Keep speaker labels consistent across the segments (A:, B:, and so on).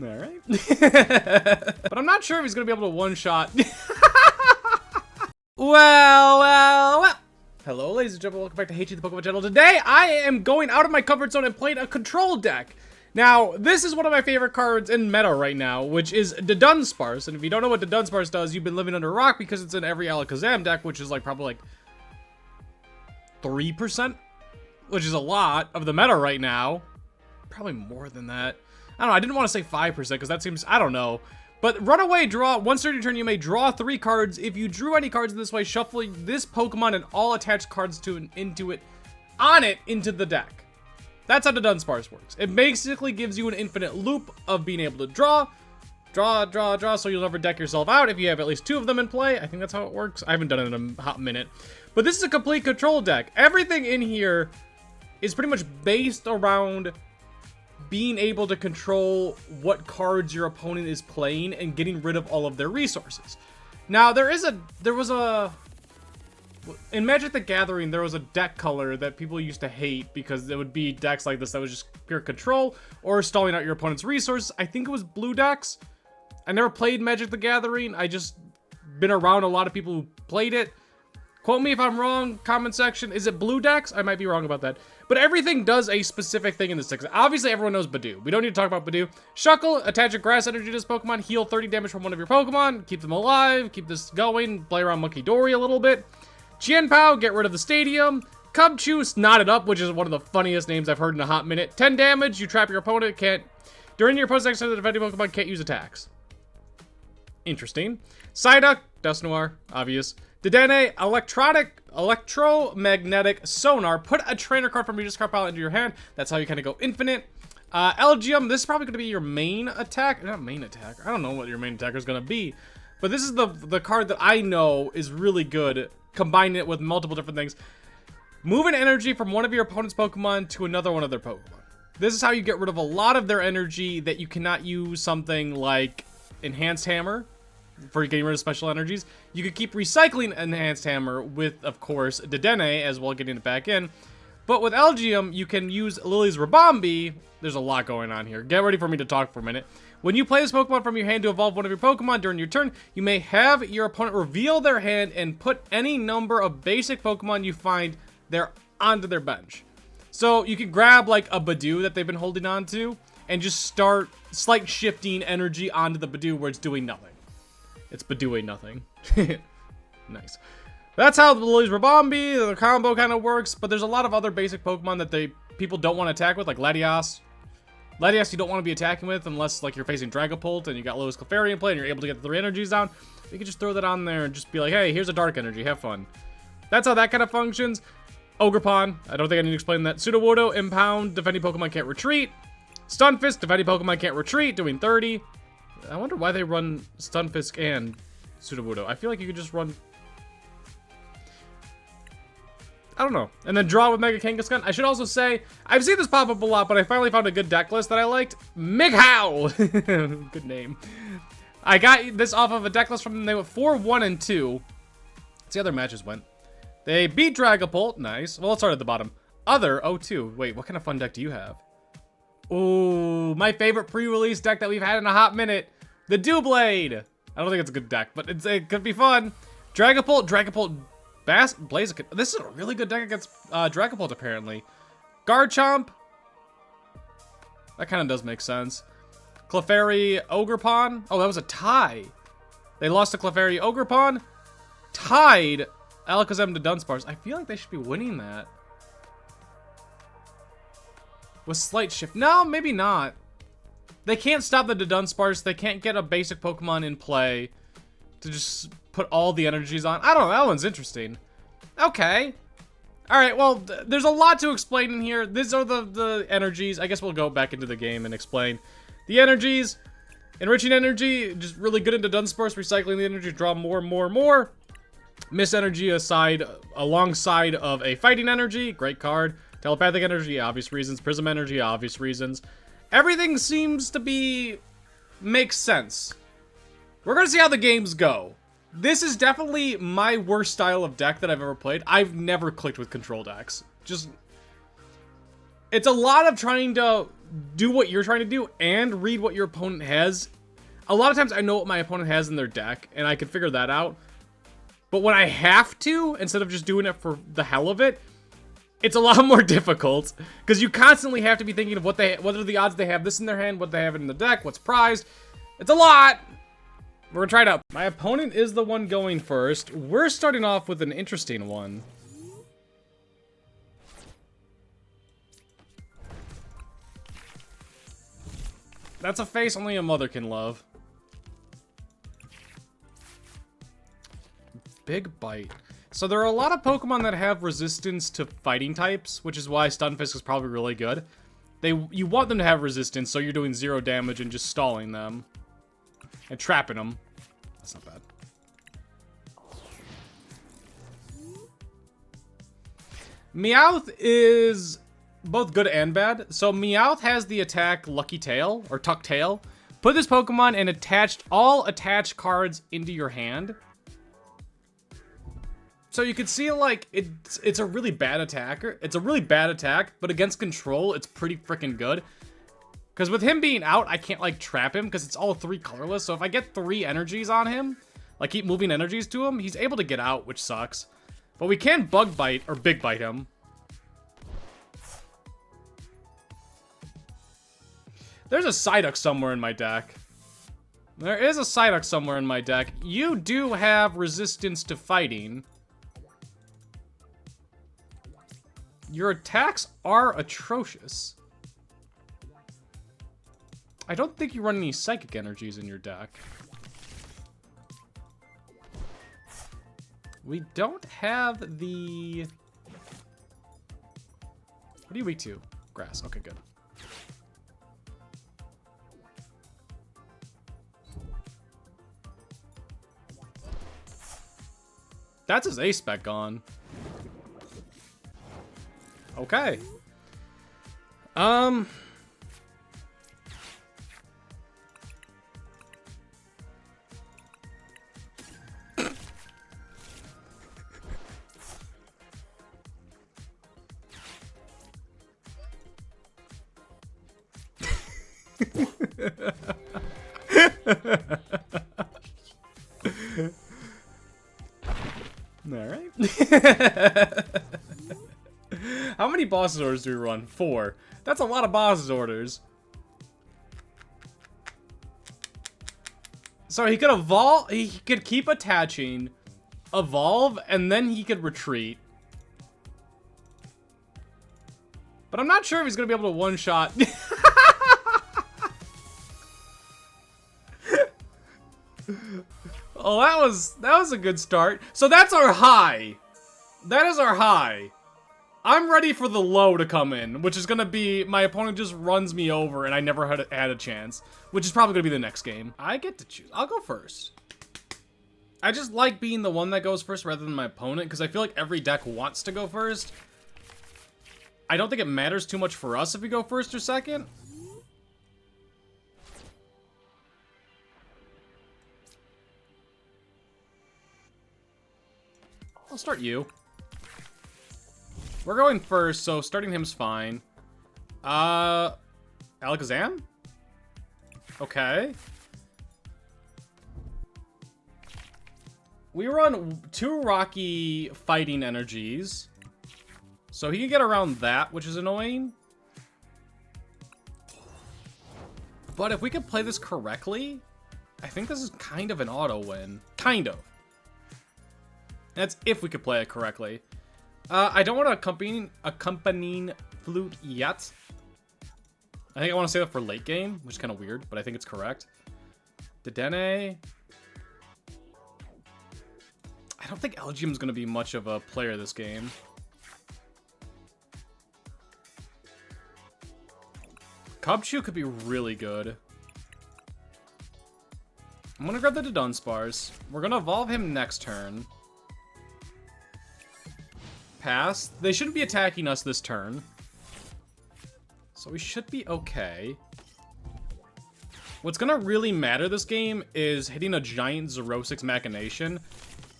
A: Alright. But I'm not sure if he's gonna be able to one-shot. Well. Hello, ladies and gentlemen. Welcome back to HT the Pokemon channel. Today, I am going out of my comfort zone and playing a control deck. Now, this is one of my favorite cards in meta right now, which is Dudunsparce. And if you don't know what Dudunsparce does, you've been living under a rock because it's in every Alakazam deck, which is like probably like 3%, which is a lot of the meta right now. Probably more than that. I don't know. I didn't want to say 5% because that seems, I don't know. But runaway draw, once during your turn, you may draw 3 cards. If you drew any cards in this way, shuffling this Pokemon and all attached cards to and into the deck. That's how the Dunsparce works. It basically gives you an infinite loop of being able to draw, so you'll never deck yourself out if you have at least 2 of them in play. I think that's how it works. I haven't done it in a hot minute. But this is a complete control deck. Everything in here is pretty much based around being able to control what cards your opponent is playing and getting rid of all of their resources. Now, there was in Magic the Gathering, there was a deck color that people used to hate because it would be decks like this that was just pure control or stalling out your opponent's resources. I think it was blue decks. I never played Magic the Gathering. I just been around a lot of people who played it. Quote me if I'm wrong, comment section. Is it blue decks? I might be wrong about that. But everything does a specific thing in this deck. Obviously, everyone knows Budew. We don't need to talk about Budew. Shuckle, attach a grass energy to this Pokemon, heal 30 damage from one of your Pokemon, keep them alive, keep this going, play around Monkey Dory a little bit. Chien-Pao, get rid of the stadium. Cubchoo, snot it up, which is one of the funniest names I've heard in a hot minute. 10 damage, you trap your opponent, during your opponent's next turn, the defending Pokemon can't use attacks. Interesting. Psyduck, Dust Noir, obvious. Dedenne Electromagnetic Sonar. Put a trainer card from your discard pile into your hand. That's how you kind of go infinite. Elgyem, this is probably going to be your main attack. Not main attack. I don't know what your main attacker is going to be. But this is the card that I know is really good. Combining it with multiple different things. Moving energy from one of your opponent's Pokemon to another one of their Pokemon. This is how you get rid of a lot of their energy that you cannot use something like Enhanced Hammer for getting rid of special energies. You could keep recycling Enhanced Hammer with, of course, Dedenne as well, getting it back in. But with Elgyem, you can use Lillie's Ribombee. There's a lot going on here. Get ready for me to talk for a minute. When you play this Pokemon from your hand to evolve one of your Pokemon during your turn, you may have your opponent reveal their hand and put any number of basic Pokemon you find there onto their bench. So you can grab like a Budew that they've been holding on to and just start slight shifting energy onto the Budew where it's doing nothing. It's Budew nothing. Nice. That's how the Lillie's Ribombee, the combo kind of works, but there's a lot of other basic Pokemon that people don't want to attack with, like Latias. Latias you don't want to be attacking with unless like you're facing Dragapult and you got Lois Clefairy in play and you're able to get the 3 energies down. You can just throw that on there and just be like, hey, here's a dark energy, have fun. That's how that kind of functions. Ogerpon, I don't think I need to explain that. Sudowoodo, Impound, defending Pokemon can't retreat. Stunfisk, defending Pokemon can't retreat, doing 30. I wonder why they run Stunfisk and Sudowoodo. I feel like you could just run... I don't know. And then draw with Mega Kangaskhan. I should also say, I've seen this pop up a lot, but I finally found a good deck list that I liked. Mighow! Good name. I got this off of a deck list from them. They went 4, 1, and 2. Let's see how their matches went. They beat Dragapult. Nice. Well, let's start at the bottom. Other, 0-2. Wait, what kind of fun deck do you have? Ooh, my favorite pre-release deck that we've had in a hot minute. The Doublade. I don't think it's a good deck, but it could be fun. Dragapult, Blaziken. This is a really good deck against Dragapult, apparently. Garchomp. That kind of does make sense. Clefairy, Ogerpon. Oh, that was a tie. They lost to Clefairy, Ogerpon. Tied Alakazam to Dunsparce. I feel like they should be winning that. With slight shift. No, maybe not. They can't stop the Dudunsparce. They can't get a basic Pokemon in play to just put all the energies on. I don't know. That one's interesting. Okay. Alright, well, there's a lot to explain in here. These are the energies. I guess we'll go back into the game and explain. The energies. Enriching energy. Just really good into Dunsparce. Recycling the energy. Draw more. Miss energy alongside of a fighting energy. Great card. Telepathic energy, obvious reasons. Prism energy, obvious reasons. Everything seems to makes sense. We're gonna see how the games go. This is definitely my worst style of deck that I've ever played. I've never clicked with control decks. Just, it's a lot of trying to do what you're trying to do and read what your opponent has. A lot of times I know what my opponent has in their deck, and I can figure that out. But when I have to, instead of just doing it for the hell of it, it's a lot more difficult. Because you constantly have to be thinking of what are the odds they have this in their hand, what they have in the deck, what's prized. It's a lot! We're gonna try it out. My opponent is the one going first. We're starting off with an interesting one. That's a face only a mother can love. Big Bite. So there are a lot of Pokemon that have resistance to fighting types, which is why Stunfisk is probably really good. You want them to have resistance, so you're doing 0 damage and just stalling them. And trapping them. That's not bad. Meowth is both good and bad. So Meowth has the attack Lucky Tail, or Tuck Tail. Put this Pokemon and attached all attached cards into your hand. So you can see, like, it's a really bad attacker. It's a really bad attack, but against control, it's pretty freaking good. Because with him being out, I can't, like, trap him because it's all 3 colorless. So if I get 3 energies on him, like, keep moving energies to him, he's able to get out, which sucks. But we can Bug Bite, or Big Bite him. There's a Psyduck somewhere in my deck. There is a Psyduck somewhere in my deck. You do have resistance to fighting. Your attacks are atrocious. I don't think you run any psychic energies in your deck. We don't have the... What are you weak to? Grass. Okay, good. That's his A-Spec gone. Okay. Alright. How many boss orders do we run? 4. That's a lot of boss orders. So he could evolve, he could keep attaching, evolve, and then he could retreat. But I'm not sure if he's gonna be able to one-shot. Oh, that was a good start. So that's our high. That is our high. I'm ready for the low to come in, which is gonna be my opponent just runs me over and I never had a chance, which is probably gonna be the next game. I get to choose. I'll go first. I just like being the one that goes first rather than my opponent because I feel like every deck wants to go first. I don't think it matters too much for us if we go first or second. I'll start you. We're going first, so starting him's fine. Alakazam? Okay. We run 2 Rocky fighting energies. So he can get around that, which is annoying. But if we could play this correctly, I think this is kind of an auto win. Kind of. That's if we could play it correctly. I don't want to accompanying flute yet. I think I want to say that for late game, which is kind of weird, but I think it's correct. Dedenne. I don't think Elgyem is going to be much of a player this game. Cubchoo could be really good. I'm going to grab the Dudunsparce. We're going to evolve him next turn. Pass. They shouldn't be attacking us this turn. So we should be okay. What's gonna really matter this game is hitting a giant Xerosic Machination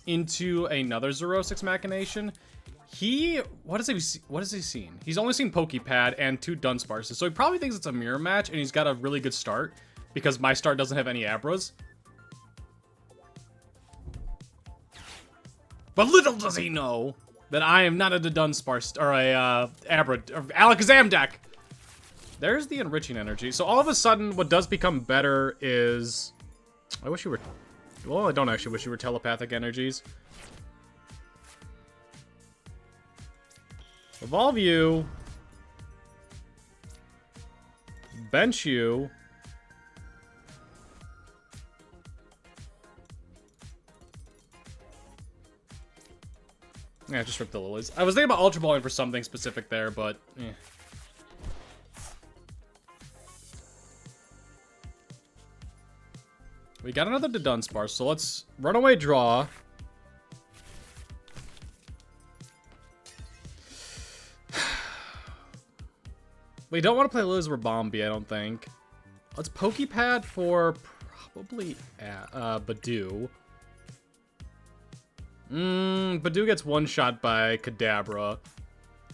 A: into another Xerosic Machination. What has he seen? He's only seen Poké Pad and 2 Dunsparces, so he probably thinks it's a mirror match, and he's got a really good start, because my start doesn't have any Abras. But little does he know that I am not a Dunsparce, or a Abra, or Alakazam deck! There's the enriching energy. So all of a sudden, what does become better is... I wish you were... Well, I don't actually wish you were telepathic energies. Evolve you. Bench you. Yeah, just rip the Lilies. I was thinking about Ultra Balling for something specific there, but... eh. We got another Dudunsparce, so let's runaway draw. We don't want to play Lilie's Ribombee, I don't think. Let's Poké Pad for probably Budew. Budew gets one shot by Kadabra.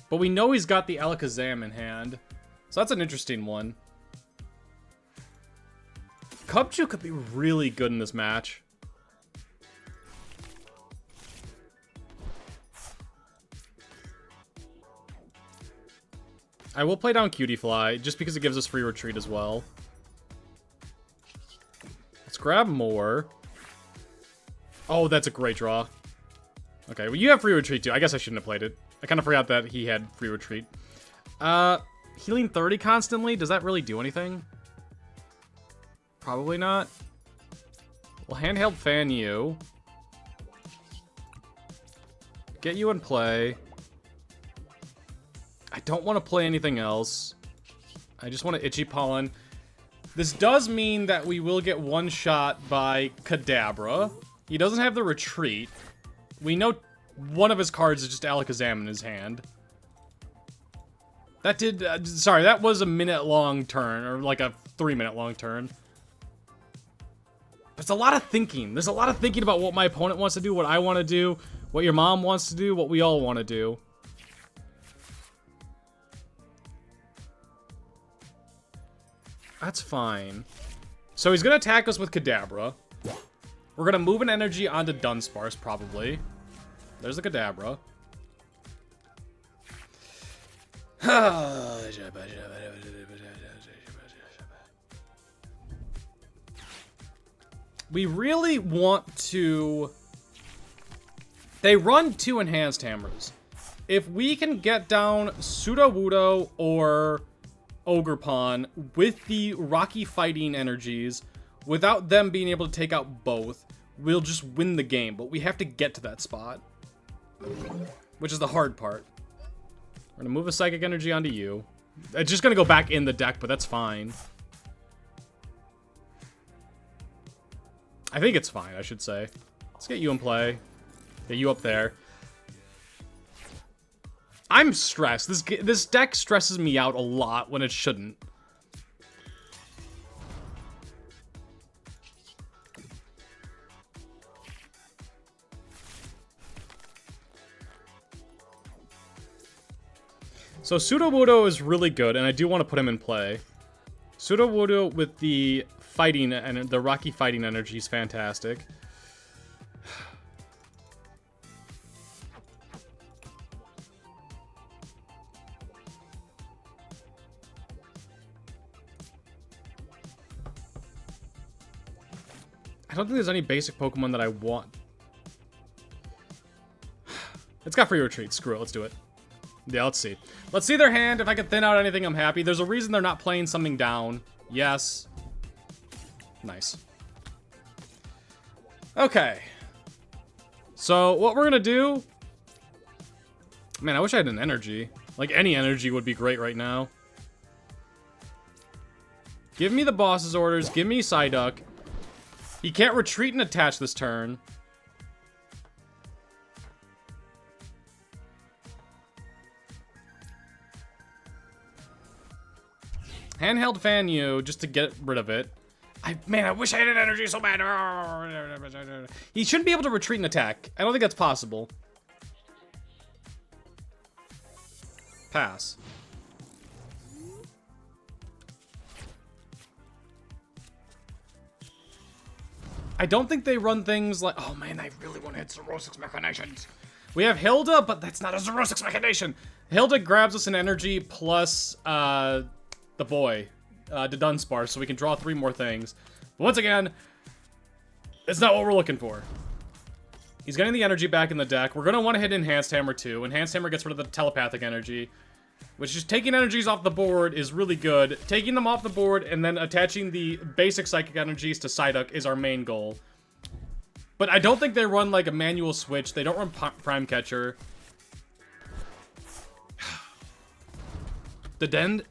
A: But we know he's got the Alakazam in hand. So that's an interesting one. Cubchoo could be really good in this match. I will play down Cutiefly, just because it gives us free retreat as well. Let's grab more. Oh, that's a great draw. Okay, well, you have free retreat too. I guess I shouldn't have played it. I kind of forgot that he had free retreat. Healing 30 constantly? Does that really do anything? Probably not. We'll Handheld Fan you. Get you in play. I don't want to play anything else. I just want to Itchy Pollen. This does mean that we will get one shot by Kadabra. He doesn't have the retreat. We know one of his cards is just Alakazam in his hand. That did... sorry, that was a minute-long turn, or like a 3-minute-long turn. But it's a lot of thinking. There's a lot of thinking about what my opponent wants to do, what I want to do, what your mom wants to do, what we all want to do. That's fine. So he's going to attack us with Kadabra. We're going to move an energy onto Dunsparce, probably. There's the Kadabra. We really want to... They run 2 Enhanced Hammers. If we can get down Sudowoodo or Ogerpon with the Rocky Fighting energies, without them being able to take out both, we'll just win the game. But we have to get to that spot, which is the hard part. We're going to move a Psychic Energy onto you. It's just going to go back in the deck, but that's fine. I think it's fine, I should say. Let's get you in play. Get you up there. I'm stressed. This deck stresses me out a lot when it shouldn't. So Sudowoodo is really good, and I do want to put him in play. Sudowoodo with the fighting and the Rocky Fighting energy is fantastic. I don't think there's any basic Pokemon that I want. It's got free retreat. Screw it. Let's do it. Yeah, let's see. Let's see their hand. If I can thin out anything, I'm happy. There's a reason they're not playing something down. Yes. Nice. Okay. So, what we're gonna do... Man, I wish I had an energy. Like, any energy would be great right now. Give me the boss's orders. Give me Psyduck. He can't retreat and attach this turn. Handheld Fan you, just to get rid of it. Man, I wish I had an energy so bad. He shouldn't be able to retreat and attack. I don't think that's possible. Pass. I don't think they run things like... Oh, man, I really want to hit Xerosic's Machinations. We have Hilda, but that's not a Xerosic's Machination. Hilda grabs us an energy plus the boy, the Dunsparce, so we can draw 3 more things. But once again, it's not what we're looking for. He's getting the energy back in the deck. We're going to want to hit Enhanced Hammer too. Enhanced Hammer gets rid of the telepathic energy, which just taking energies off the board is really good. Taking them off the board and then attaching the basic psychic energies to Psyduck is our main goal. But I don't think they run like a manual switch. They don't run Prime Catcher. Dedenne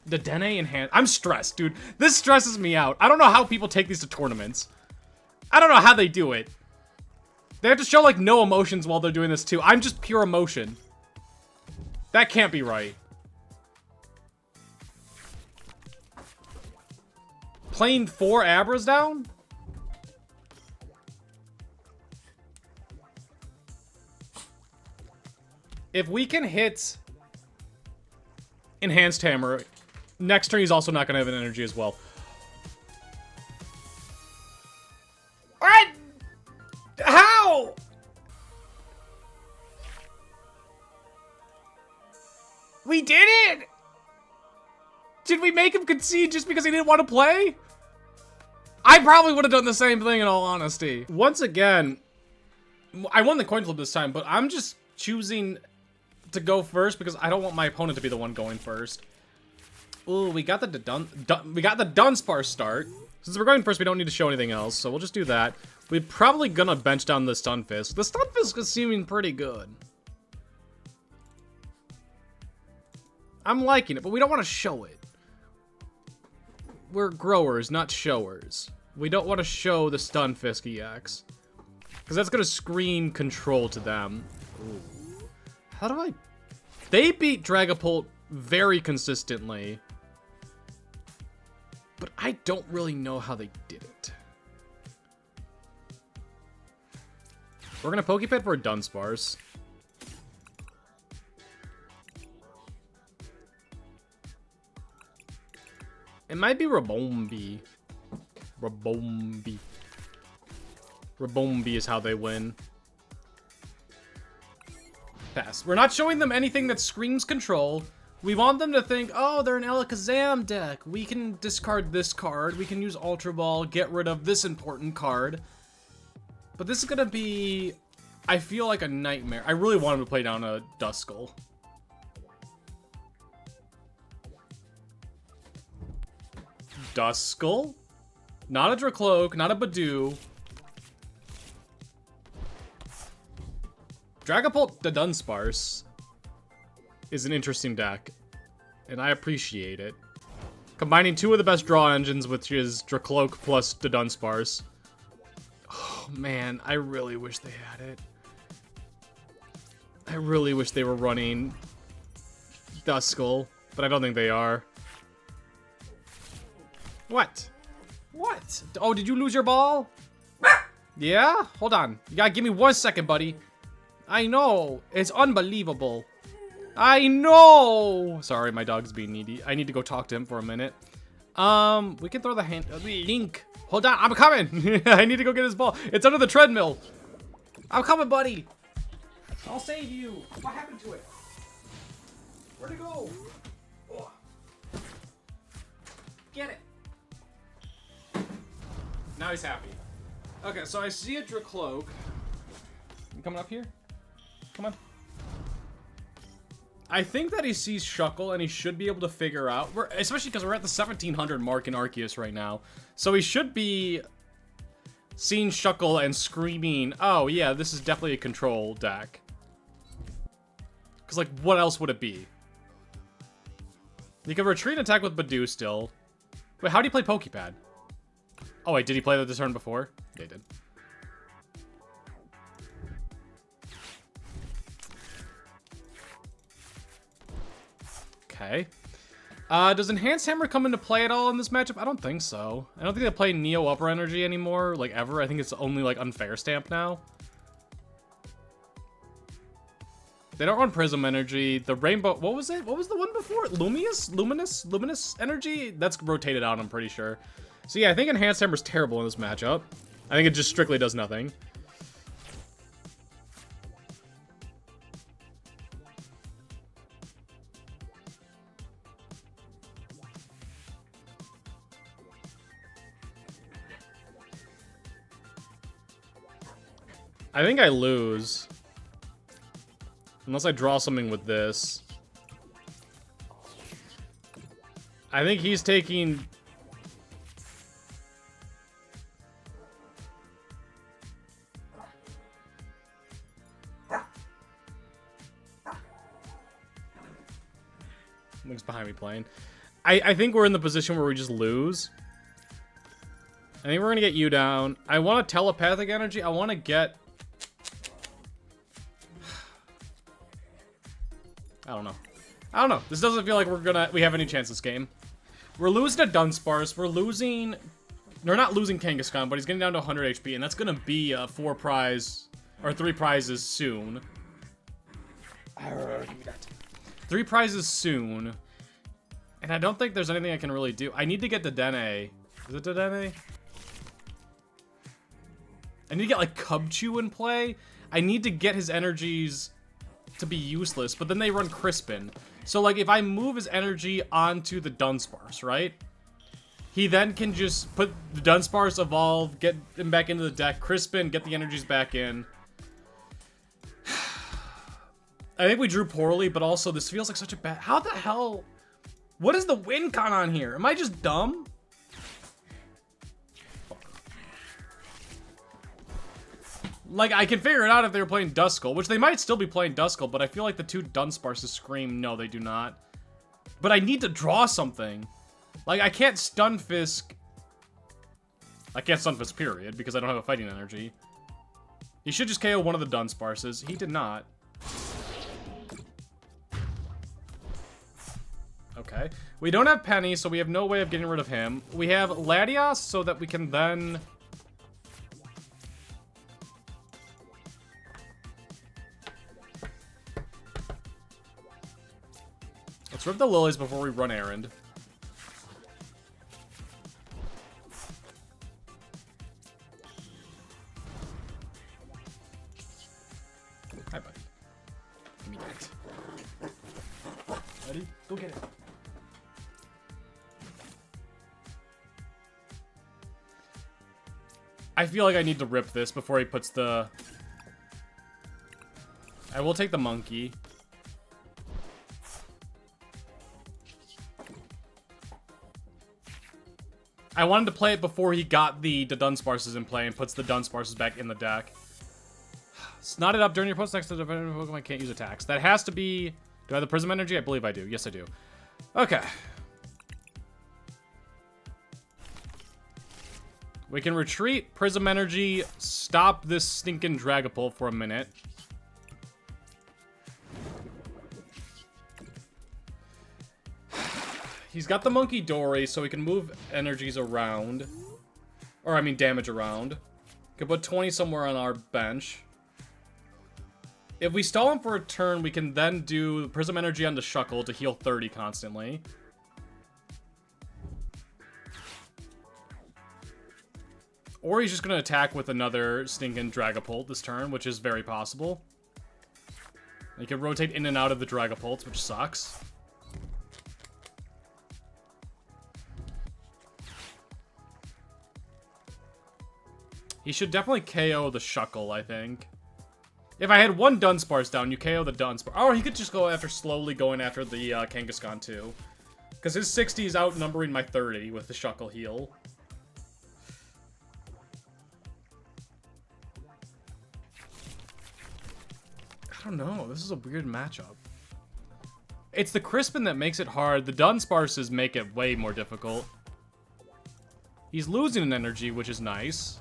A: Enhanced. I'm stressed, dude. This stresses me out. I don't know how people take these to tournaments. I don't know how they do it. They have to show like no emotions while they're doing this too. I'm just pure emotion. That can't be right. Playing 4 Abras down? If we can hit Enhanced Hammer, next turn he's also not going to have an energy as well. What? How? We did it! Did we make him concede just because he didn't want to play? I probably would have done the same thing in all honesty. Once again, I won the coin flip this time, but I'm just choosing to go first because I don't want my opponent to be the one going first. Ooh, we got the Dunsparce start. Since we're going first, we don't need to show anything else, so we'll just do that. We're probably gonna bench down the Stunfisk. The Stunfisk is seeming pretty good. I'm liking it, but we don't want to show it. We're growers, not showers. We don't want to show the Stunfisk EX. Because that's going to scream control to them. Ooh. How do I... They beat Dragapult very consistently. But I don't really know how they did it. We're going to Poké Pad for a Dunsparce. It might be Ribombee. Ribombee. Ribombee is how they win. Pass. We're not showing them anything that screams control. We want them to think, oh, they're an Elgyem deck. We can discard this card. We can use Ultra Ball, get rid of this important card. But this is going to be, I feel like a nightmare. I really want him to play down a Duskull. Duskull? Not a Dracloak, not a Budew. Dragapult Dudunsparce is an interesting deck, and I appreciate it. Combining 2 of the best draw engines, which is Dracloak plus Dudunsparce. Oh man, I really wish they had it. I really wish they were running Duskull, but I don't think they are. What? What? Oh, did you lose your ball? Yeah? Hold on. You gotta give me 1 second, buddy. I know. It's unbelievable. I know. Sorry, my dog's being needy. I need to go talk to him for a minute. We can throw the hand... Link. Hold on. I'm coming. I need to go get his ball. It's under the treadmill. I'm coming, buddy. I'll save you. What happened to it? Where'd it go? Oh. Get it. Now he's happy. Okay, so I see a Dracloak. You coming up here? Come on. I think that he sees Shuckle and he should be able to figure out, especially because we're at the 1700 mark in Arceus right now. So he should be seeing Shuckle and screaming, oh yeah, this is definitely a control deck. Because like, what else would it be? You can retreat and attack with Budew still. Wait, how do you play Poké Pad? Oh wait, did he play that the turn before? Yeah, he did. Okay. Does Enhanced Hammer come into play at all in this matchup? I don't think so. I don't think they play Neo Upper Energy anymore, like, ever. I think it's only, like, Unfair Stamp now. They don't run Prism Energy. The Rainbow... What was it? What was the one before? Luminous Energy? That's rotated out, I'm pretty sure. So, yeah, I think Enhanced Hammer's terrible in this matchup. I think it just strictly does nothing. I think I lose. Unless I draw something with this. I think he's taking... Something's behind me playing. I think we're in the position where we just lose. I think we're gonna get you down. I want a Telepathic Energy. I want to get... I don't know. This doesn't feel like we have any chance this game. We're losing to Dunsparce. We're losing... We're not losing Kangaskhan, but he's getting down to 100 HP, and that's gonna be a 4 prize... Or 3 prizes soon. Give me that. 3 prizes soon. And I don't think there's anything I can really do. I need to get Dedenne. Is it Dedenne? I need to get, like, Cubchoo in play. I need to get his energies... to be useless, but then they run Crispin. So, like, if I move his energy onto the Dunsparce, right? He then can just put the Dunsparce, evolve, get him back into the deck, Crispin, get the energies back in. I think we drew poorly, but also this feels like such a bad... How the hell... What is the win con on here? Am I just dumb? Like, I can figure it out if they were playing Duskull, which they might still be playing Duskull, but I feel like the two Dunsparces scream, no, they do not. But I need to draw something. Like, I can't Stunfisk. I can't Stunfisk, period, because I don't have a fighting energy. He should just KO one of the Dunsparces. He did not. Okay. We don't have Penny, so we have no way of getting rid of him. We have Latias, so that we can then... Let's rip the Lilies before we run errand. Hi, buddy. Give me that. Buddy, go get it. I feel like I need to rip this before he puts the... I will take the monkey. I wanted to play it before he got the Dunsparces in play and puts the Dunsparces back in the deck. Snotted up during your post next to the Pokemon can't use attacks. That has to be... Do I have the Prism Energy? I believe I do. Yes, I do. Okay. We can retreat, Prism Energy, stop this stinking Dragapult for a minute. He's got the Monkey Dory, so he can move energies around. Or, I mean, damage around. Could put 20 somewhere on our bench. If we stall him for a turn, we can then do Prism Energy on the Shuckle to heal 30 constantly. Or he's just going to attack with another stinking Dragapult this turn, which is very possible. He can rotate in and out of the Dragapults, which sucks. He should definitely KO the Shuckle, I think. If I had one Dunsparce down, you KO the Dunsparce. Or he could just go after slowly going after the Kangaskhan too. Because his 60 is outnumbering my 30 with the Shuckle heal. I don't know. This is a weird matchup. It's the Crispin that makes it hard. The Dunsparces make it way more difficult. He's losing an energy, which is nice.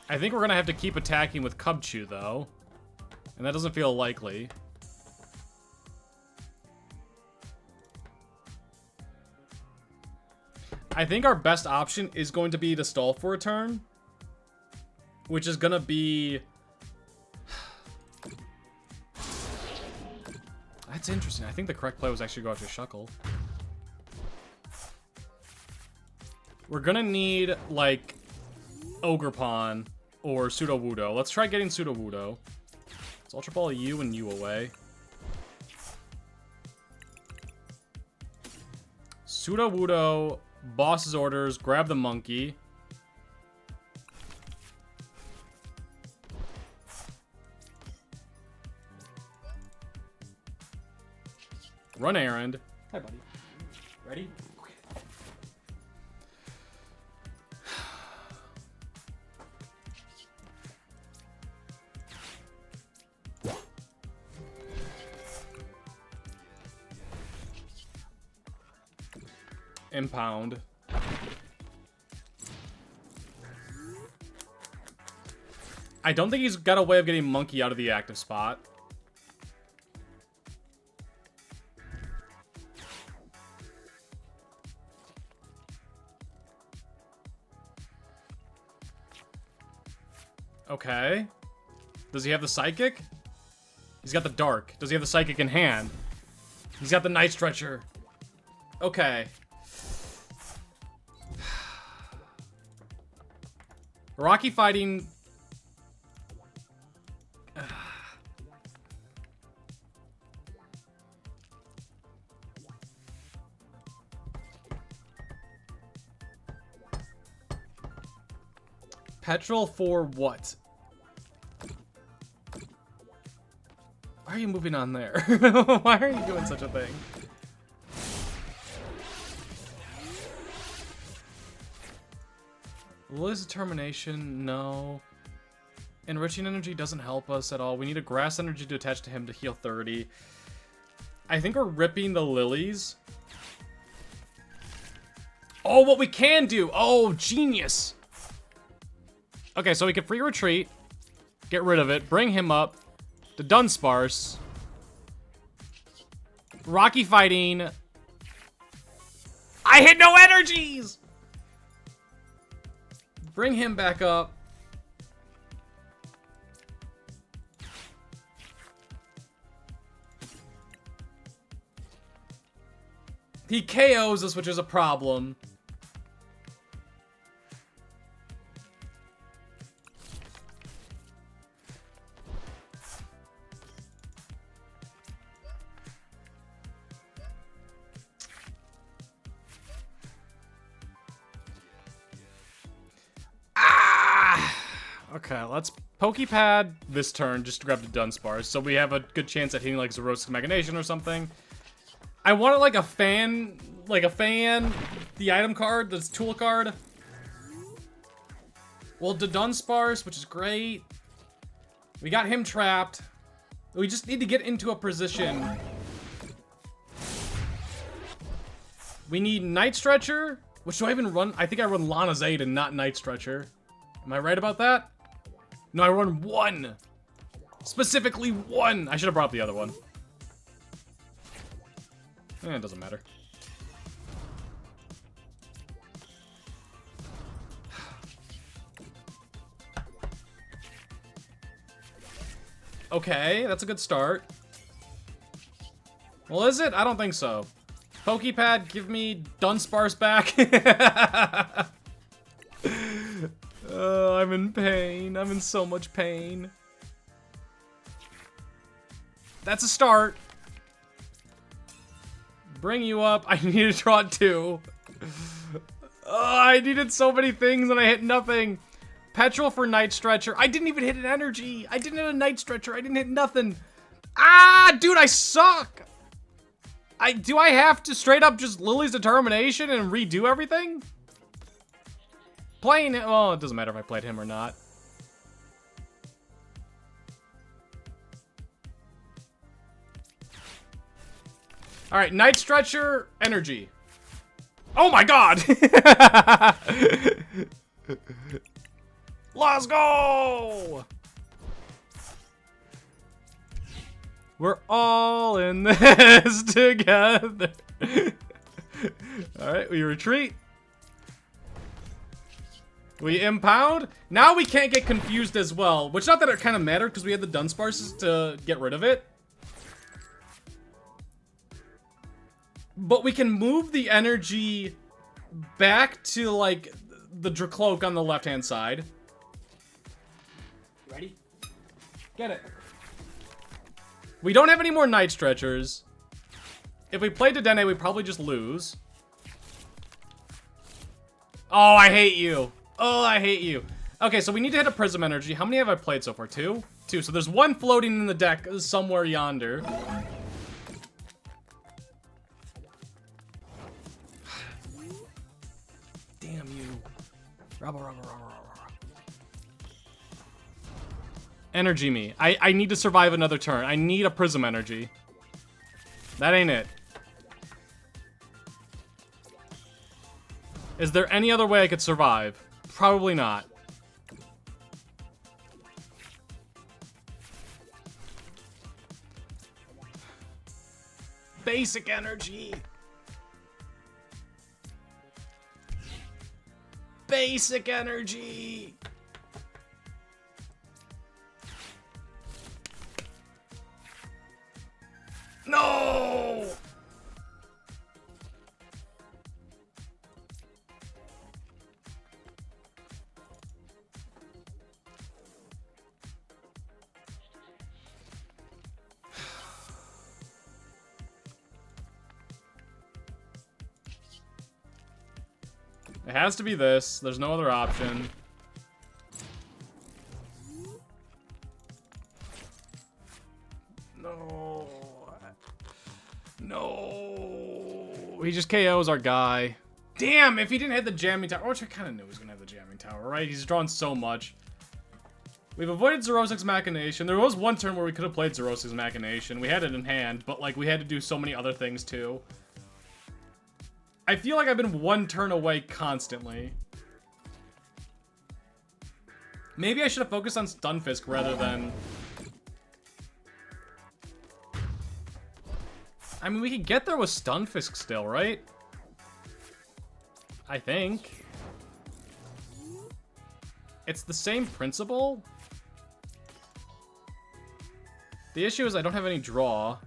A: I think we're going to have to keep attacking with Cubchoo, though. And that doesn't feel likely. I think our best option is going to be to stall for a turn. Which is going to be... That's interesting. I think the correct play was actually go after Shuckle. We're going to need, like, Ogerpon or Sudowoodo. Let's try getting Sudowoodo. Let's Ultra Ball you and you away. Sudowoodo, boss's orders, grab the monkey. Run errand. Hi, buddy. Ready? Okay. Impound. I don't think he's got a way of getting monkey out of the active spot. Okay. Does he have the Psychic? He's got the Dark. Does he have the Psychic in hand? He's got the Night Stretcher. Okay. Rocky fighting... Petrel for what? Why are you moving on there? Why are you doing such a thing? Lillie's determination, no. Enriching energy doesn't help us at all. We need a grass energy to attach to him to heal 30. I think we're ripping the Lillies. Oh, what we can do! Oh, genius! Okay, so we can free retreat, get rid of it, bring him up, to Dunsparce, Rocky fighting. I hit no energies! Bring him back up. He KOs us, which is a problem. Okay, let's Poké Pad this turn just to grab the Dunsparce, so we have a good chance at hitting like Xerosic Machination or something. I wanted like a fan, the item card, this tool card. Well, the Dunsparce, which is great. We got him trapped. We just need to get into a position. We need Night Stretcher. Which do I even run? I think I run Lana's Aid and not Night Stretcher. Am I right about that? No, I run one. Specifically one. I should have brought the other one. It doesn't matter. Okay, that's a good start. Well, is it? I don't think so. Poké Pad, give me Dunsparce back. I'm in pain. I'm in so much pain. That's a start. Bring you up. I need to draw 2. I needed so many things and I hit nothing. Petrel for Night Stretcher. I didn't even hit an energy. I didn't hit a Night Stretcher. I didn't hit nothing. Ah, dude, I suck. Do I have to straight up just Lillie's determination and redo everything? Playing it, well, it doesn't matter if I played him or not. All right, Night Stretcher, energy. Oh my God! Let's go! We're all in this together. All right, we retreat. We impound. Now we can't get confused as well. Which, not that it kind of mattered, because we had the Dunsparces to get rid of it. But we can move the energy back to, like, the Dracloak on the left-hand side.
B: Ready?
A: Get it. We don't have any more Night Stretchers. If we play Dedenne, we probably just lose. Oh, I hate you. Oh, I hate you. Okay, so we need to hit a Prism Energy. How many have I played so far? Two? Two. So there's one floating in the deck somewhere yonder. Damn you. Energy me. I need to survive another turn. I need a Prism Energy. That ain't it. Is there any other way I could survive? Probably not. Basic energy. Basic energy. No! It has to be this. There's no other option. No. No. He just KOs our guy. Damn, if he didn't hit the jamming tower, which I kind of knew he was going to have the jamming tower, right? He's drawn so much. We've avoided Xerosic's Machination. There was one turn where we could have played Xerosic's Machination. We had it in hand, but like we had to do so many other things too. I feel like I've been one turn away constantly. Maybe I should have focused on Stunfisk rather than... I mean, we could get there with Stunfisk still, right? I think. It's the same principle. The issue is I don't have any draw.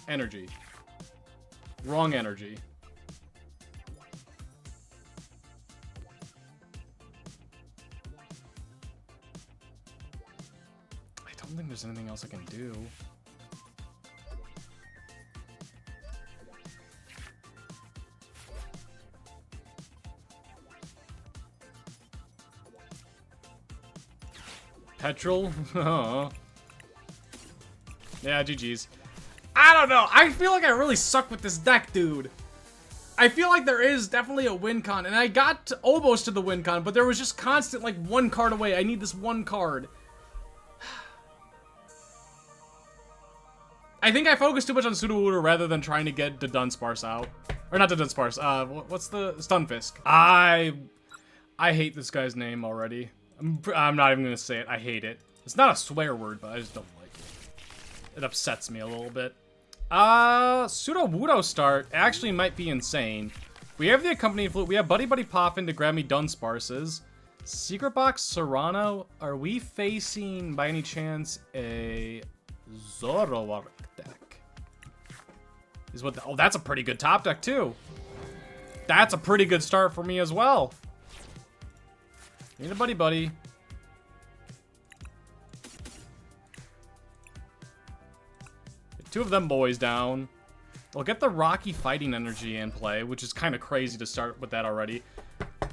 A: Energy. Wrong energy. I don't think there's anything else I can do. Petrel? Oh. Yeah, GG's. I don't know. I feel like I really suck with this deck, dude. I feel like there is definitely a win con, and I got almost to the win con, but there was just constant, like, one card away. I need this one card. I think I focused too much on Sudowoodo rather than trying to get Dudunsparce out. Or not Dudunsparce, what's the... Stunfisk. I hate this guy's name already. I'm not even gonna say it. I hate it. It's not a swear word, but I just don't like it. It upsets me a little bit. Sudowoodo start actually might be insane. We have the Accompanying Flute. We have Buddy-Buddy Poffin to grab me Dunsparces. Secret Box Serrano. Are we facing, by any chance, a Zoroark deck? Is what the, oh, that's a pretty good top deck, too. That's a pretty good start for me as well. Need a Buddy-Buddy. Two of them boys down. We'll get the Rocky Fighting Energy in play, which is kind of crazy to start with that already.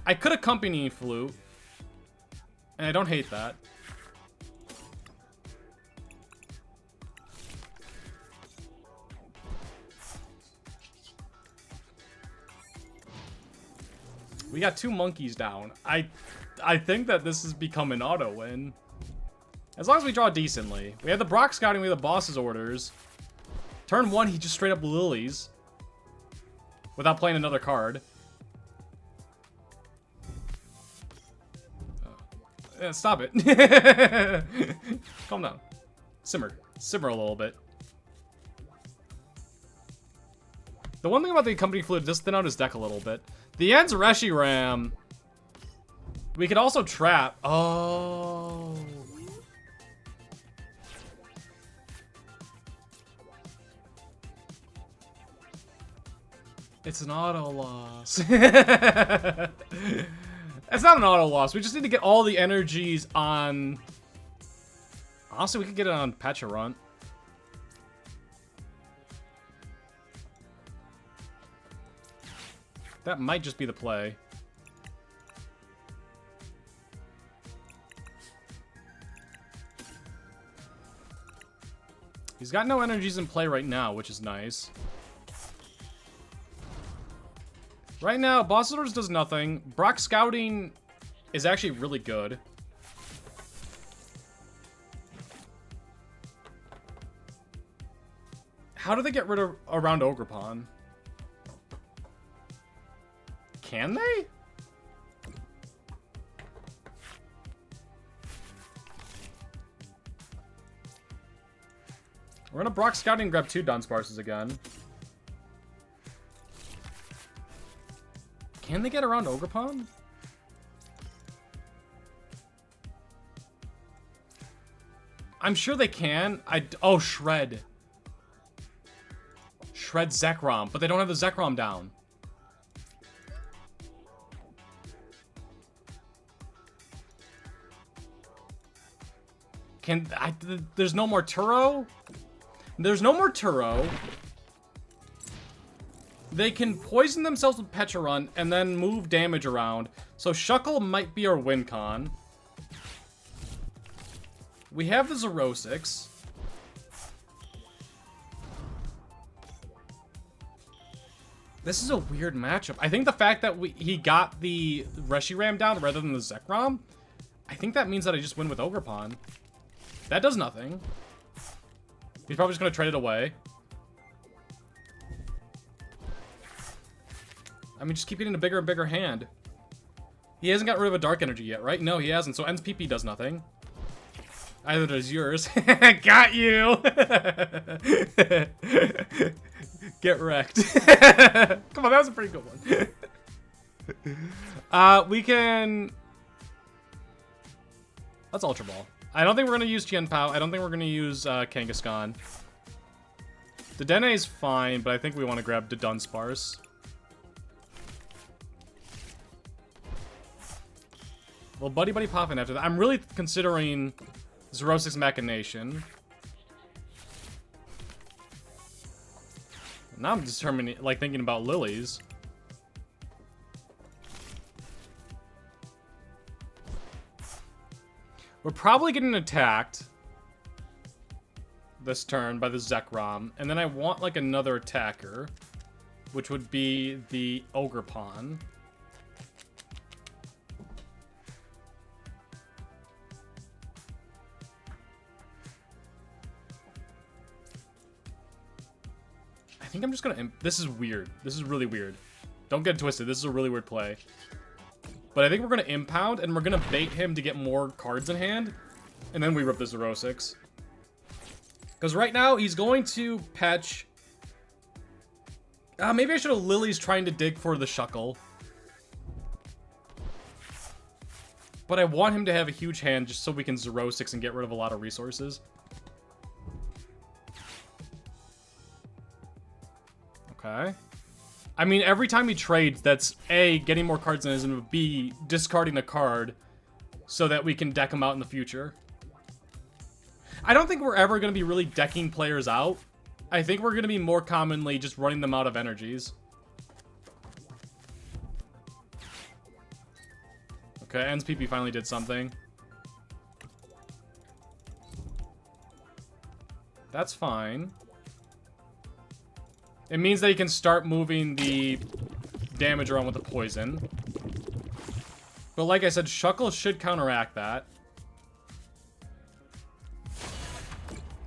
A: I could Accompany Flute, and I don't hate that. We got two monkeys down. I think that this has become an auto win. As long as we draw decently. We have the Brock Scouting, we have the Boss's Orders. Turn one, he just straight up Lilies. Without playing another card. Stop it. Calm down. Simmer. Simmer a little bit. The one thing about the Accompanying Flute is just thin out his deck a little bit. The End's Reshiram. We could also trap. Oh. It's an auto loss. It's not an auto loss. We just need to get all the energies on... Honestly, we could get it on Petrel. That might just be the play. He's got no energies in play right now, which is nice. Right now, Boss Orders does nothing. Brock Scouting is actually really good. How do they get rid of around Ogerpon? Can they? We're gonna Brock Scouting and grab 2 Dunsparces again. Can they get around Ogerpon? I'm sure they can. Oh, Shred. Shred Zekrom, but they don't have the Zekrom down. There's no more Turo? There's no more Turo. They can poison themselves with Petrel and then move damage around. So Shuckle might be our win con. We have the Xerosics. This is a weird matchup. I think the fact that he got the Reshiram down rather than the Zekrom, I think that means that I just win with Ogerpon. That does nothing. He's probably just going to trade it away. I mean, just keep getting a bigger and bigger hand. He hasn't got rid of a Dark Energy yet, right? No, he hasn't. So End's PP does nothing. Either does yours. Got you! Get wrecked. Come on, that was a pretty good one. We can... Let's Ultra Ball. I don't think we're going to use Chien-Pao. I don't think we're going to use Kangaskhan. Dedenne is fine, but I think we want to grab Dudunsparce. Well, Buddy-Buddy Poffin after that. I'm really considering Xerosic's Machination. Now I'm determining, like, thinking about Lilies. We're probably getting attacked this turn by the Zekrom, and then I want, like, another attacker, which would be the Ogerpon. I think I'm just gonna... This is weird. This is really weird. Don't get twisted. This is a really weird play. But I think we're gonna impound, and we're gonna bait him to get more cards in hand. And then we rip the Xerosics. Because right now, he's going to patch... maybe I should have Lily's trying to dig for the Shuckle. But I want him to have a huge hand just so we can Xerosics and get rid of a lot of resources. Okay. I mean, every time he trades, that's A, getting more cards in his, and B, discarding a card so that we can deck him out in the future. I don't think we're ever going to be really decking players out. I think we're going to be more commonly just running them out of energies. Okay, End's PP finally did something. That's fine. It means that he can start moving the damage around with the poison. But like I said, Shuckle should counteract that.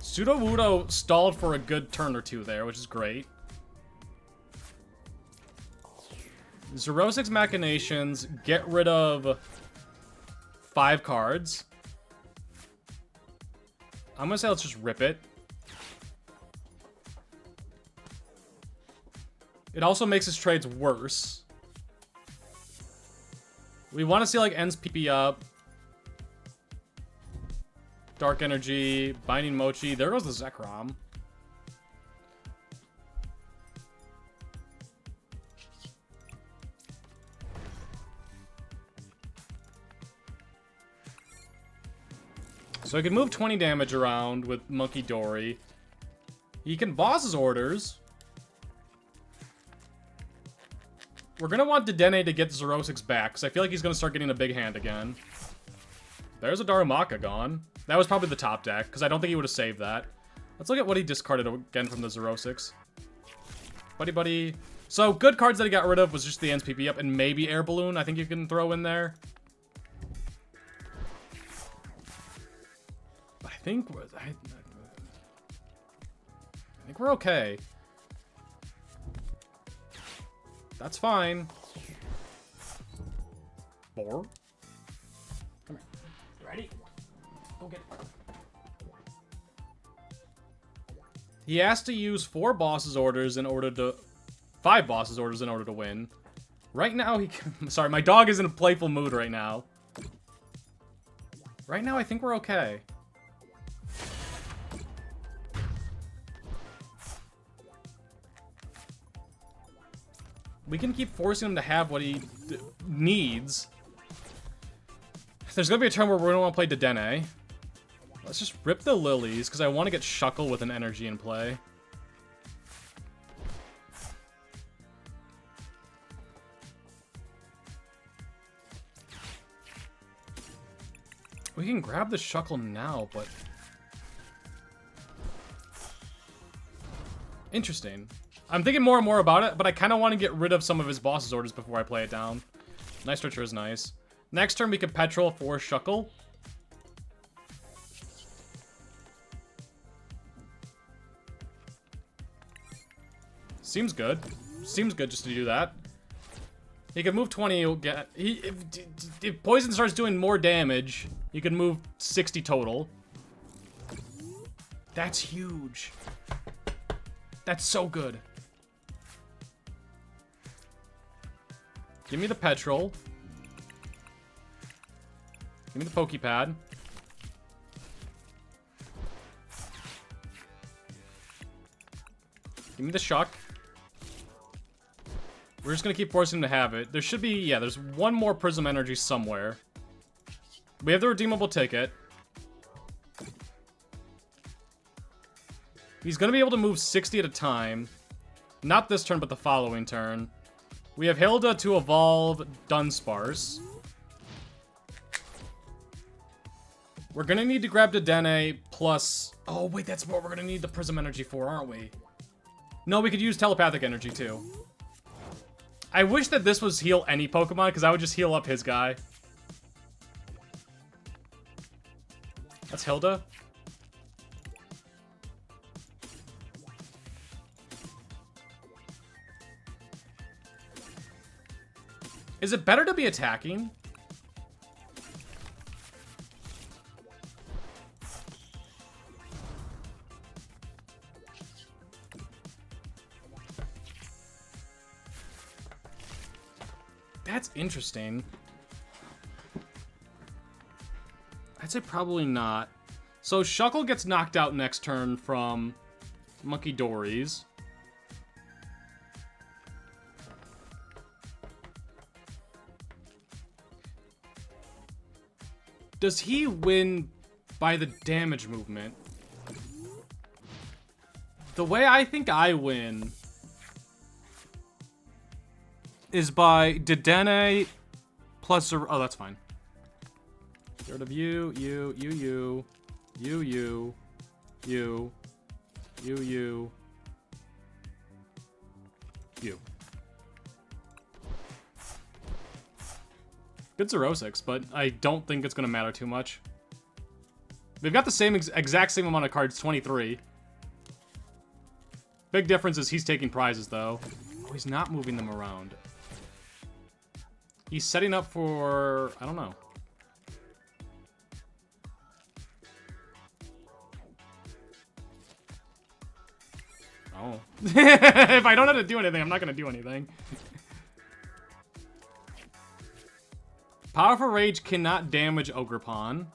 A: Sudowoodo stalled for a good turn or two there, which is great. Xerosic's Machinations, get rid of 5 cards. I'm gonna say let's just rip it. It also makes his trades worse. We want to see, like, Ends PP up. Dark Energy, Binding Mochi. There goes the Zekrom. So he can move 20 damage around with Monkey Dory. He can boss his orders. We're going to want Dedenne to get Xerosics back, because I feel like he's going to start getting a big hand again. There's a Darumaka gone. That was probably the top deck, because I don't think he would have saved that. Let's look at what he discarded again from the Xerosics. Buddy-Buddy. So, good cards that he got rid of was just the Ends PP up, and maybe Air Balloon, I think you can throw in there. I think we're okay. That's fine. 4. Come here. Ready? Go get it. He has to use 4 bosses orders in order to 5 bosses orders in order to win. Right now he can, sorry, my dog is in a playful mood right now. Right now I think we're okay. We can keep forcing him to have what he needs. There's gonna be a turn where we're gonna want to play Dedenne. Let's just rip the Lilies, because I want to get Shuckle with an energy in play. We can grab the Shuckle now, but... Interesting. I'm thinking more and more about it, but I kind of want to get rid of some of his boss's orders before I play it down. Night Stretcher is nice. Next turn, we can Petrel for Shuckle. Seems good. Seems good just to do that. He can move 20, he'll get... if Poison starts doing more damage, you can move 60 total. That's huge. That's so good. Give me the Petrel. Give me the Poké Pad. Give me the Shuck. We're just gonna keep forcing him to have it. There should be, yeah, there's one more Prism Energy somewhere. We have the Redeemable Ticket. He's gonna be able to move 60 at a time. Not this turn, but the following turn. We have Hilda to evolve Dunsparce. We're gonna need to grab Dedenne plus... Oh, wait, that's what we're gonna need the Prism Energy for, aren't we? No, we could use Telepathic Energy, too. I wish that this was heal any Pokemon, because I would just heal up his guy. That's Hilda. Is it better to be attacking? That's interesting. I'd say probably not. So Shuckle gets knocked out next turn from Monkey Dories. Does he win by the damage movement? The way I think I win is by Dedenne plus... Oh, that's fine. Get rid of you. Good Xerosics, but I don't think it's going to matter too much. We've got the same exact same amount of cards, 23. Big difference is he's taking prizes, though. Oh, he's not moving them around. He's setting up for... I don't know. Oh. If I don't know how to do anything, I'm not gonna do anything. Powerful Rage cannot damage Ogerpon.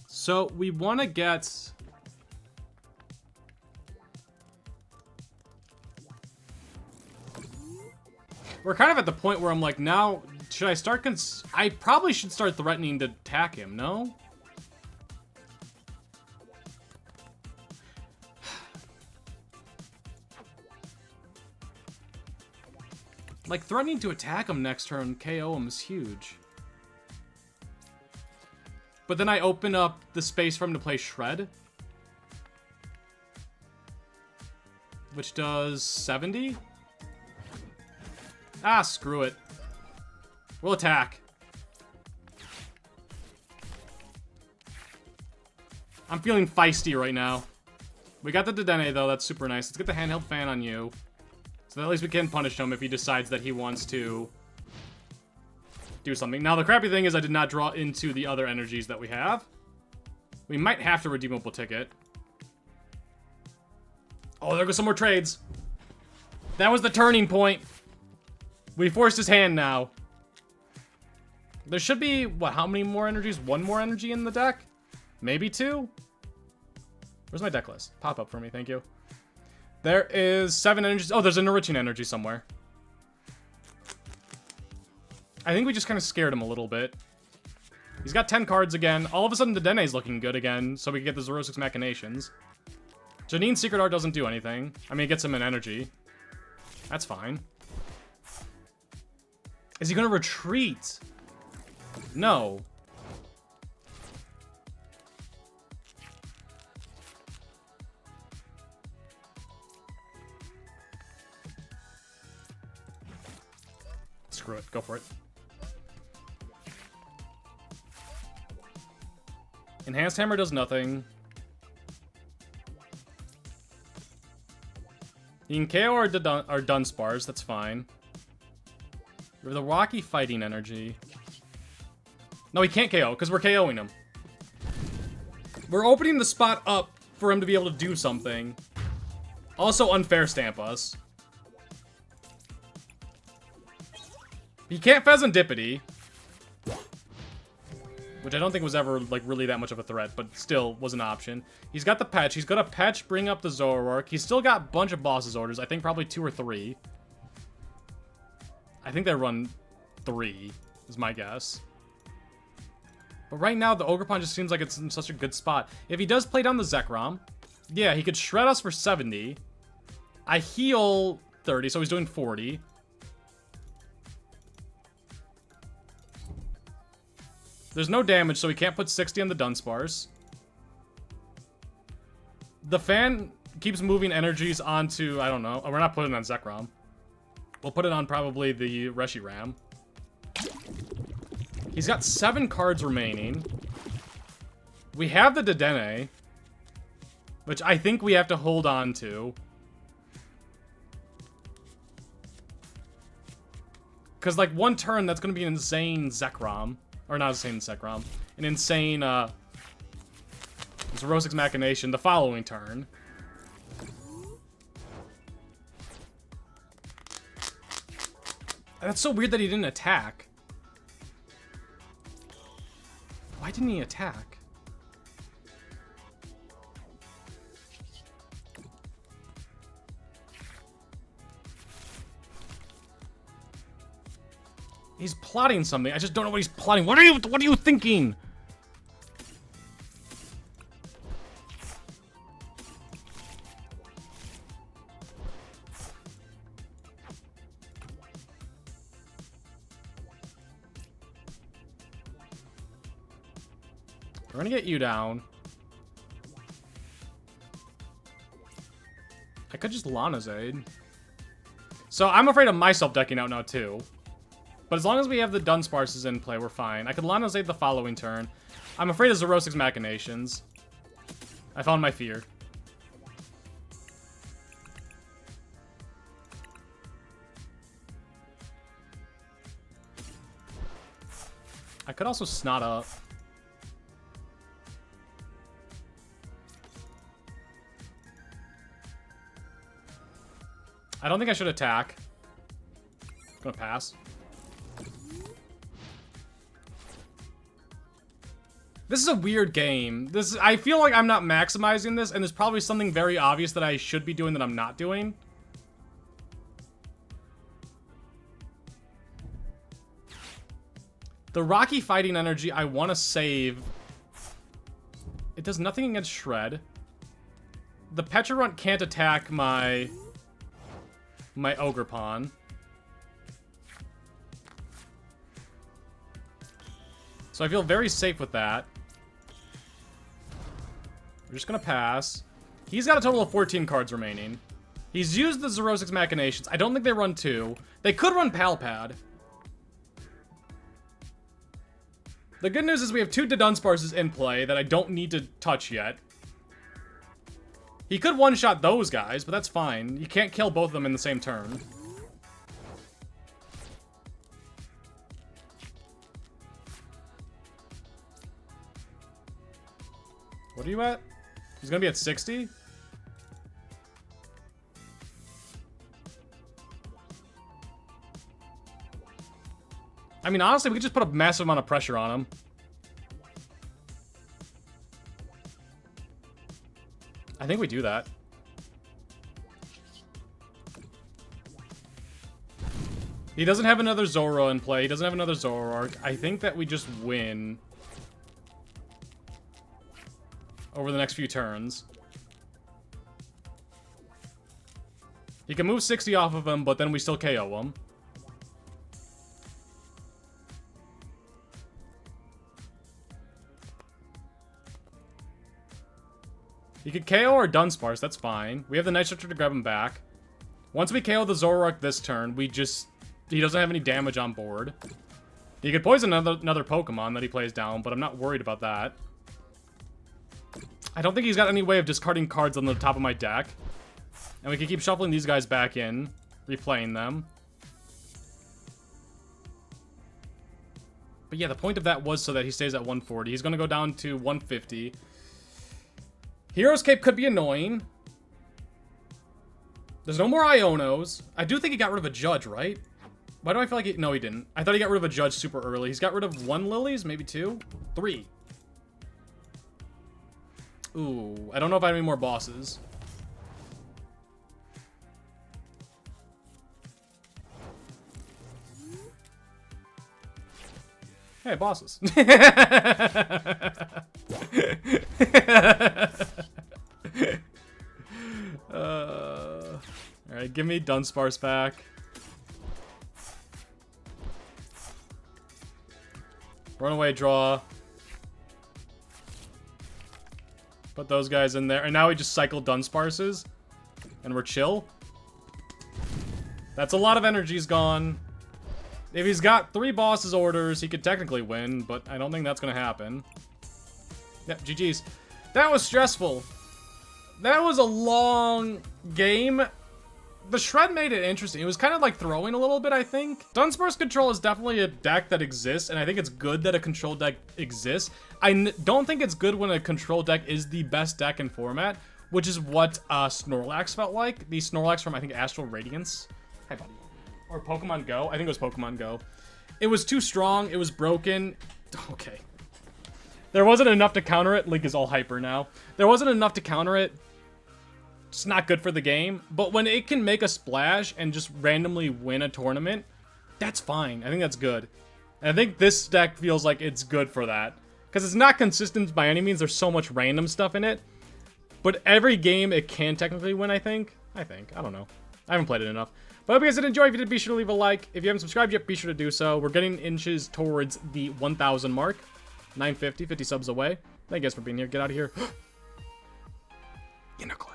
A: So we want to get... We're kind of at the point where I'm like, now, should I start I probably should start threatening to attack him, no? Like, threatening to attack him next turn, KO him is huge. But then I open up the space for him to play Shred. Which does 70? Ah, screw it. We'll attack. I'm feeling feisty right now. We got the Dedenne, though. That's super nice. Let's get the Handheld Fan on you. So that at least we can punish him if he decides that he wants to do something. Now, the crappy thing is I did not draw into the other energies that we have. We might have to Redeemable Ticket. Oh, there goes some more trades. That was the turning point. We forced his hand now. There should be, what, how many more energies? One more energy in the deck? Maybe two? Where's my deck list? Pop up for me, thank you. There is 7 energies. Oh, there's an enriching energy somewhere. I think we just kind of scared him a little bit. He's got 10 cards again. All of a sudden, Dedenne is looking good again, so we can get the Xerosic Machinations. Janine's Secret Art doesn't do anything. I mean, it gets him an energy. That's fine. Is he gonna retreat? No. Screw it. Go for it. Enhanced Hammer does nothing. You can KO our Dunsparce, that's fine. We have the Rocky Fighting Energy. No, he can't KO, because we're KOing him. We're opening the spot up for him to be able to do something. Also unfair stamp us. He can't Pheasantipity. Which I don't think was ever, like, really that much of a threat, but still was an option. He's got the Petch. He's got a Petch, bring up the Zoroark. He's still got a bunch of Boss's Orders. I think probably 2 or 3. I think they run 3, is my guess. But right now, the Ogerpon just seems like it's in such a good spot. If he does play down the Zekrom, yeah, he could shred us for 70. I heal 30, so he's doing 40. There's no damage, so we can't put 60 on the Dunsparce. The fan keeps moving energies onto, I don't know. Oh, we're not putting it on Zekrom. We'll put it on probably the Reshiram. He's got 7 cards remaining. We have the Dedenne, which I think we have to hold on to. Because, like, one turn, that's going to be an insane Zekrom. Or not insane Zekrom. An insane, Xerosic's Machination the following turn. That's so weird that he didn't attack. Why didn't he attack? He's plotting something. I just don't know what he's plotting. What are you thinking? We're gonna get you down. I could just Lanazade. So I'm afraid of myself decking out now too. But as long as we have the Dunsparces in play, we're fine. I could Lanazade the following turn. I'm afraid of Xerosic's Machinations. I found my fear. I could also snot up. I don't think I should attack. I'm gonna pass. This is a weird game. I feel like I'm not maximizing this, and there's probably something very obvious that I should be doing that I'm not doing. The Rocky Fighting Energy, I want to save. It does nothing against Shred. The Petrel can't attack my Ogerpon. So I feel very safe with that. We're just gonna pass. He's got a total of 14 cards remaining. He's used the Xerosic's Machinations. I don't think they run 2. They could run Pal-Pad. The good news is we have 2 Dudunsparces in play that I don't need to touch yet. He could one-shot those guys, but that's fine. You can't kill both of them in the same turn. What are you at? He's gonna be at 60? I mean, honestly, we could just put a massive amount of pressure on him. I think we do that. He doesn't have another Zoro in play. He doesn't have another Zoroark. I think that we just win over the next few turns. He can move 60 off of him, but then we still KO him. He could KO our Dunsparce, that's fine. We have the Night Stretcher to grab him back. Once we KO the Zoroark this turn, he doesn't have any damage on board. He could poison another Pokemon that he plays down, but I'm not worried about that. I don't think he's got any way of discarding cards on the top of my deck. And we can keep shuffling these guys back in, replaying them. But yeah, the point of that was so that he stays at 140. He's going to go down to 150. Hero's Cape could be annoying. There's no more Ionos. I do think he got rid of a Judge, right? Why do I feel like no, he didn't. I thought he got rid of a Judge super early. He's got rid of 1 Lilies, maybe 2? 3. Ooh, I don't know if I have any more bosses. Hey, bosses. Alright, give me Dunsparce back. Runaway draw. Put those guys in there. And now we just cycle Dunsparces. And we're chill. That's a lot of energy's gone. If he's got 3 bosses orders, he could technically win, but I don't think that's going to happen. Yep, GG's. That was stressful. That was a long game. The Shred made it interesting. It was kind of like throwing a little bit, I think. Dunsparce Control is definitely a deck that exists, and I think it's good that a control deck exists. I don't think it's good when a control deck is the best deck in format, which is what Snorlax felt like. The Snorlax from, I think, Astral Radiance. Hi, buddy. Or Pokemon Go. I think it was Pokemon Go. It was too strong. It was broken. Okay. There wasn't enough to counter it. Link is all hyper now. There wasn't enough to counter it. It's not good for the game. But when it can make a splash and just randomly win a tournament, that's fine. I think that's good. And I think this deck feels like it's good for that. Because it's not consistent by any means. There's so much random stuff in it. But every game it can technically win, I think. I don't know. I haven't played it enough. But I hope you guys did enjoy. If you did, be sure to leave a like. If you haven't subscribed yet, be sure to do so. We're getting inches towards the 1,000 mark. 950, 50 subs away. Thank you guys for being here. Get out of here. Unicorn.